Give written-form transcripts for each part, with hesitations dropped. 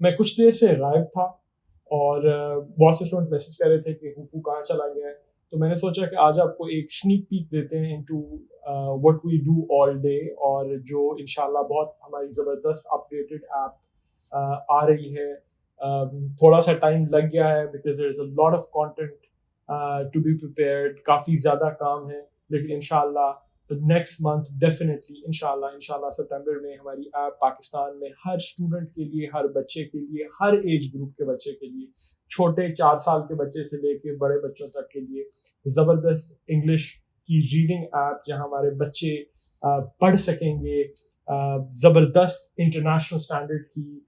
میں کچھ دیر سے غائب تھا اور بہت سے اسٹوڈنٹ میسج کر رہے تھے کہ ہوپو کہاں چلا گیا ہے. تو میں نے سوچا کہ آج آپ کو ایک سنیک پیک دیتے ہیں into what we do all day, اور جو انشاءاللہ بہت ہماری زبردست اپ ڈیٹڈ ایپ آ رہی ہے. تھوڑا سا ٹائم لگ گیا ہے because there is a lot of content to be prepared, کافی زیادہ کام ہے, لیکن انشاءاللہ نیکسٹ منتھ ڈیفینیٹلی انشاءاللہ سپٹمبر میں ہماری ایپ پاکستان میں ہر اسٹوڈنٹ کے لیے, ہر بچے کے لیے, ہر ایج گروپ کے بچے کے لیے, چھوٹے 4 سال کے بچے سے لے کے بڑے بچوں تک کے لیے زبردست انگلش کی ریڈنگ ایپ جہاں ہمارے بچے پڑھ سکیں گے زبردست انٹرنیشنل اسٹینڈرڈ کی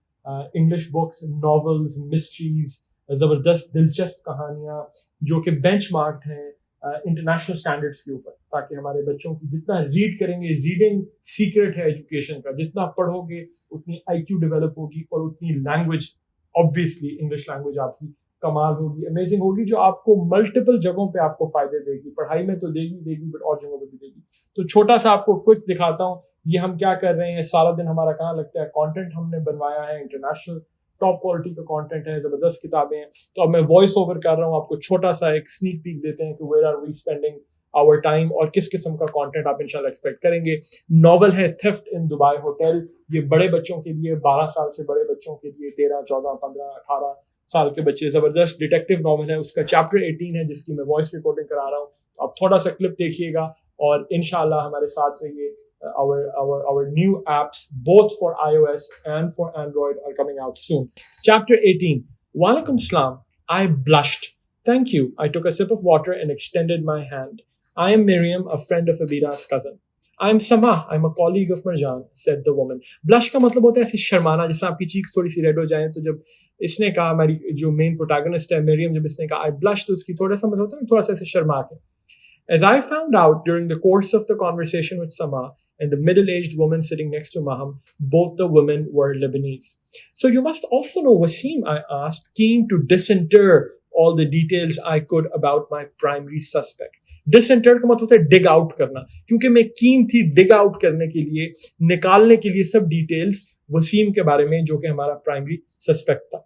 انگلش بکس, ناولز, مسٹریز, زبردست دلچسپ کہانیاں جو کہ بینچ مارکڈ ہیں انٹرنیشنل اسٹینڈرڈس کے اوپر, تاکہ ہمارے بچوں کی جتنا ریڈ کریں گے, ریڈنگ سیکرٹ ہے ایجوکیشن کا, جتنا پڑھو گے اتنی آئی کیو ڈیولپ ہوگی اور اتنی لینگویج آبویسلی انگلش لینگویج آپ کی کمال ہوگی, امیزنگ ہوگی, جو آپ کو ملٹیپل جگہوں پہ آپ کو فائدے دے گی. پڑھائی میں تو دے گی بٹ اور جگہوں پہ بھی دے گی. تو چھوٹا سا آپ کو کوئک دکھاتا ہوں یہ ہم کیا کر رہے ہیں. سارا دن ہمارا کہاں لگتا ہے, کانٹینٹ ہم نے بنوایا ہے, انٹرنیشنل ٹاپ کوالٹی کا کانٹینٹ ہے, زبردست کتابیں ہیں. تو اب میں وائس اوور کر رہا ہوں, آپ کو چھوٹا سا ایک سنیک پیک دیتے ہیں کہ where are we spending our time اور کس قسم کا کانٹینٹ آپ انشاءاللہ ایکسپیکٹ کریں گے. ناول ہے تھیفٹ ان دبئی ہوٹل, یہ بڑے بچوں کے لیے, 12 سال سے بڑے بچوں کے لیے, 13, 14, 15, 18 سال کے بچے, زبردست ڈیٹیکٹیو ناول ہے. اس کا چیپٹر 18 ہے جس کی میں وائس ریکارڈنگ کرا رہا ہوں. آپ تھوڑا سا کلپ دیکھیے گا اور انشاءاللہ ہمارے ساتھ رہیے. Our new apps both for iOS and for Android are coming out soon. Chapter 18. Walaikum Salam. I blushed. Thank you. I took a sip of water and extended my hand. I am Miriam, a friend of Abira's cousin. I am Samah. I'm a colleague of Marjan, said the woman. Blush کا مطلب ہوتا ہے ایسے شرمانا, جس طرح آپ کی check تھوڑی سی ریڈ ہو جائیں. تو جب اس نے کہا, ہماری جو مین پروٹاگنسٹ ہے مریم, جب اس نے کہا I blushed, تو اس کی تھوڑا سا مطلب ہوتا ہے تھوڑا سا ایسے شرما کے. As I found out during the course of the conversation with Samah and the middle-aged woman sitting next to Maham, both the women were Lebanese. So you must also know Wasim, I asked, keen to disinter all the details I could about my primary suspect. Disinter کا مطلب ہوتا ہے ڈگ out کرنا, کیونکہ میں can تھی ڈگ out کرنے کے لیے, نکالنے کے لیے سب ڈیٹیلز وسیم کے بارے میں جو کہ ہمارا پرائمری سسپیکٹ تھا.